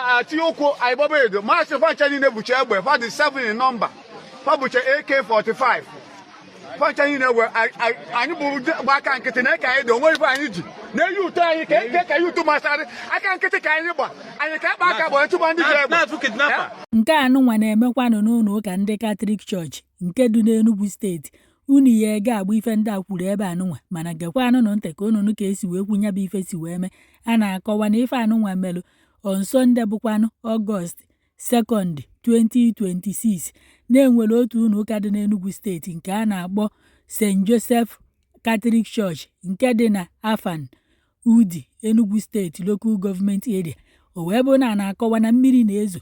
Atioko Aibobedo, Master Fanchani Nebuchegbe, what is 7 in number, Pabucha AK-45. Fanchani Nebu, I knew back and get an AK, don't wait for any. No, you tell you can't you to master. I can't get a kind of and you can't back up to one. Nke anụnwa na-emekwanụ n'ụlọ ụka ndị Katọlik Church nke dị n'Enugu steeti. Unu ya ga-agba ife ndị a kwuru ebe anụnwa mana gekwanụ nụ ntị ka unu ka esi wee kwunya bụ ife si wee mee. A na-akọwa na ife anụnwa melụ on Sunday bụkwanụ Ọgọst 2nd 2026 na-enwere otu ụlọ ụka dị n'Enugu steeti nke a na-akpọ St. Joseph Catholic Church nke dị na Afan Udi Enugu steeti Local Government Area. O wee bụ na na-akọwa na mmiri na-ezo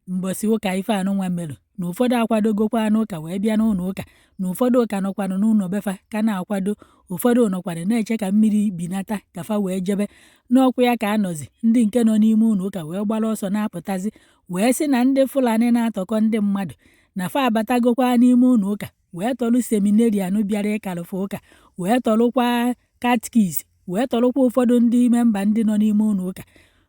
mbosi ụka ife anụnwa melụ na ụfọdụ akwadogokwa n'ụka wee bịa n'ụlọ ụka na ụfọdụ ụka nọkwanụ n'ụlọ befa ka na-akwado ụfọdụ nọkwanụ na-eche ka mmiri binata ka fa wee jebe n'ọkụ ya ka anọzi ndị nke nọ n'ime ụlọ ụka wee gbara ọsọ na-apụtazi wee sị na ndị Fulani na-atọkọ ndị mmadụ na fa abatagokwa n'ime ụlọ ụka wee tọlụ seminarian bịara ịkalụfa ụka wee tọlụkwa katkis wee tọlụkwa ụfọdụ ndị memba ndị nọ n'ime ụlọ ụka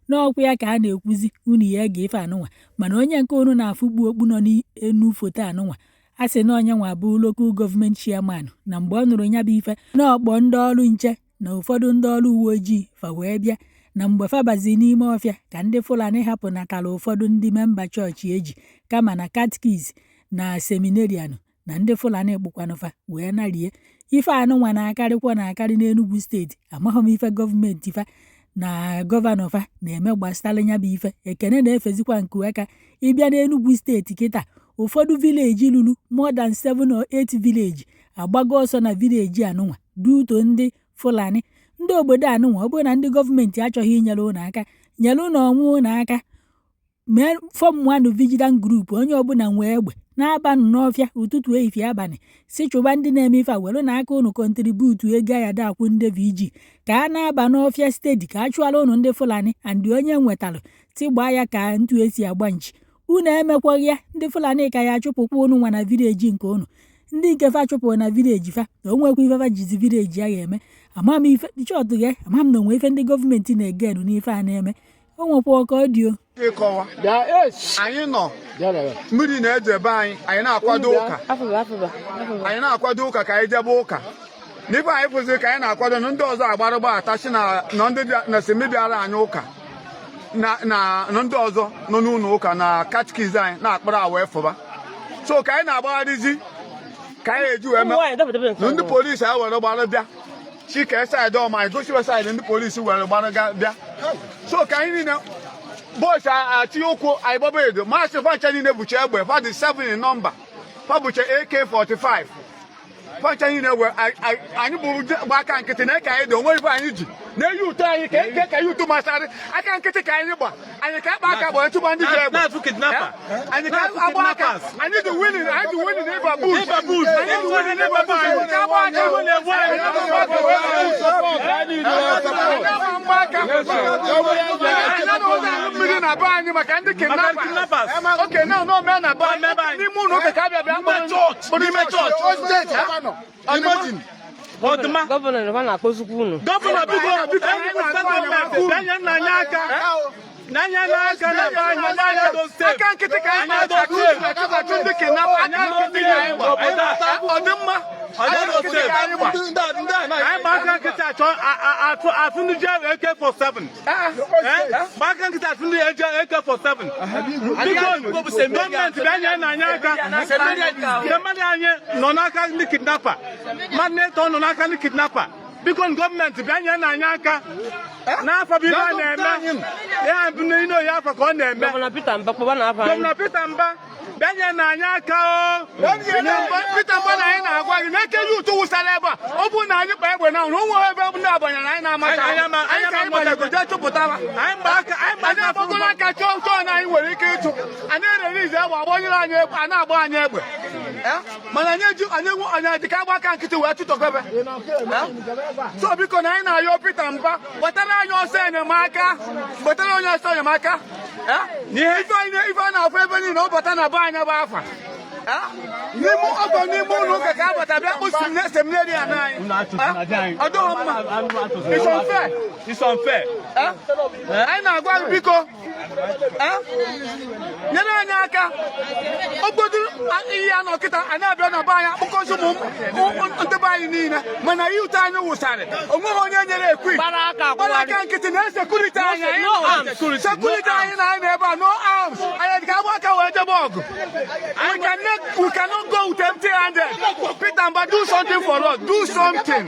n'ọkụ ya ka a na-ekwuzi unu ya ege ife anụnwa mana onye nke unu na-afụgbu okpu nọ n'enu foto anụnwa a sị na onye nwa bụ Local Government Chairman na mgbe ọ nụrụ nya bụ ife n'ọkpọ ndị ọrụ nche na ụfọdụ ndị ọrụ uwe ojii fa wee bịa na mgbe fa bazi n'ime ọfịa ka ndị Fulani hapụnatara ụfọdụ ndị memba chọọchị eji kama na katkis na seminarian na ndị Fulani kpụkwanụfa wee narie ife anụnwa na-akarịkwa na-akarị n'Enugu steeti. Amaghị m ife gọọmenti fa na gọvanọ fa na-eme gbasara nya bụ ife ekene na-efezikwa nke aka ịbịa n'Enugu steeti kịta ụfọdụ vileji lulu more than 7 or 8 vileji agbago ọsọ na vileji anụnwa duto ndị Fulani ndị obodo anụnwa. Ọ bụrụ na ndị gọọmenti achọghị inyere ụnụ aka nyere ụnụ onwe ụnụ aka mee fọm 1 vigilance group onye ọbụla nwee egbe na-abanụ n'ọfịa ụtụtụ ehihie abalị si chụba ndị na-eme ife a were n'aka ụnụ kontributu ego ya dakwụ ndị VG ka a na-aba n'ọfịa steeti ka a chụọla ụnụ ndị Fulani andị onye nwetalụ tigbaa ya ka ntu esi agba nchi. Unu emekwaghị ya ndị Fulani ka ya achụpụkwa ụnụ nwa na vileji nke ụnụ ndị nke fa chụpụrụ na vileji fa na onwekwa ife fa jizi vileji ya ga-eme. Ama m ife chọtụ ya ama m na onwe ife ndị gọọmenti na-egenu n'ife a na-eme o nwekwa ọka ọdio ịkọwa anyị nọ mmiri na-ejebe anyị na-akwado ụka anyị na-akwado ụka ka anyị jebe ụka n'ife anyị fụziri ka anyị na-akwado na ndị ọzọ agbarụgba atachi na ndị na semibiara anyị ụka na ndị ọzọ nọ n'ụlọ ụka na katkis anyị na-akpara wee fụba so ka anyị na-agbagharịzi ka anyị eji wee na ndị polisi anyị were gbara bịa chike saịdị ọma anyị gosiwe saịdị ndị polisi were gbara bịa so ka anyị niile Boys Atioko Aibobedo, Master Fanchani Nebuchegbe, what is 7 in number, Pabucha AK-45. Fanchani Nebu, I knew back and get an AK, don't wait for any. No, you tell you can't you to master. I can't get a kind of and you can't back up to one kidnapper. And you can't back up. I need to win it. I have to win the neighbor boost. I need to win the neighbor okay, no, man, imagine. Governor wana kozukunu. Governor because government banya na nyaka na afa bi ba na eme ya bu no ino ya afa ko na eme Governor Peter Mba kwa na afa Governor Peter Mba banya na nyaka o Peter Mba na anyị na-agwa gị na eke yu to wusaleba ọ bụ na anyị kpa egbe na no nwe ebe bụ na abanya na anyị na-amata anyị ka ịbanya go je chụpụtaba anyị na afọgola ka chọọ na anyị nwere ike ịchụ anyị release egbe agbanyere anyị egbe a na-agba anyị egbe mana anyị dịka agba aka nkịtị wee chụtọgebe so biko na anyị na-ayọ Peter Mba wetara anyị ọsọ enyemaka wetara onye ọsọ enyemaka ife a na-afụ ebe niile ọ bata na be anyị bụ afa n'ime ọgọ n'ime ụlọ ụka ka abata bịa kpụ seminarian anyị ọ dịghị mma it's unfair anyị na-agwa biko nyere anyị aka obodo ihe a nọkịta a na-abịa na be anyị akpụkọzi ụmụ ndị be anyị niile mana ihe ụtọ anyị wụsarị onweghị onye nyere ekwi gbara aka nkịtị na sekuriti anyị sekuriti anyị na anyị na-ebe a no arms anyị ka agba aka wee jebe ọgụ we cannot go with empty-handed. Peter Mba, do something for us. Do something.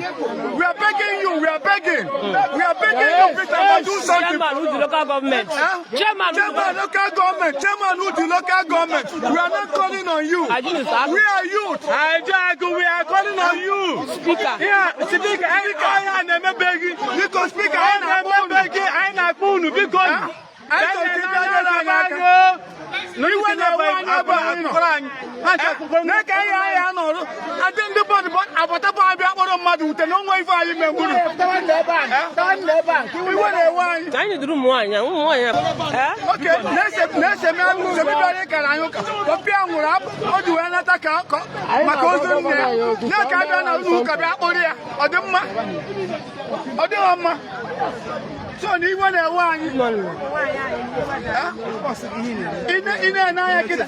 We are begging you. We are begging. We are begging you, Peter Mba, do something. Chairman who the local government. Chairman local government. Chairman who the local government. We are not calling on you. We are youth. We are calling on you. Speaker. Yeah, speaker. I am begging. Because speaker, I am begging. I am begging. Because iwe na-ewe anya bụ n'aka ihe anyị nọrụ adị ndị bọdụ agbatabu abịa kpọrọ mmadụ ute na onwe ife anyị mengburu iwe na-ewe anyị anyị duru ụmụ nwaanyị oke na-esemebịara ịkara anyị ụka ọpịa nwụrụ o ji wee nata ka maka ozu nne ya na-aka abịa na ụlọ ụka bịa kpọrọ ya ọ dị mma ọ dịghị mma so na iwe na-ewe anyị ị na-ene anya kịta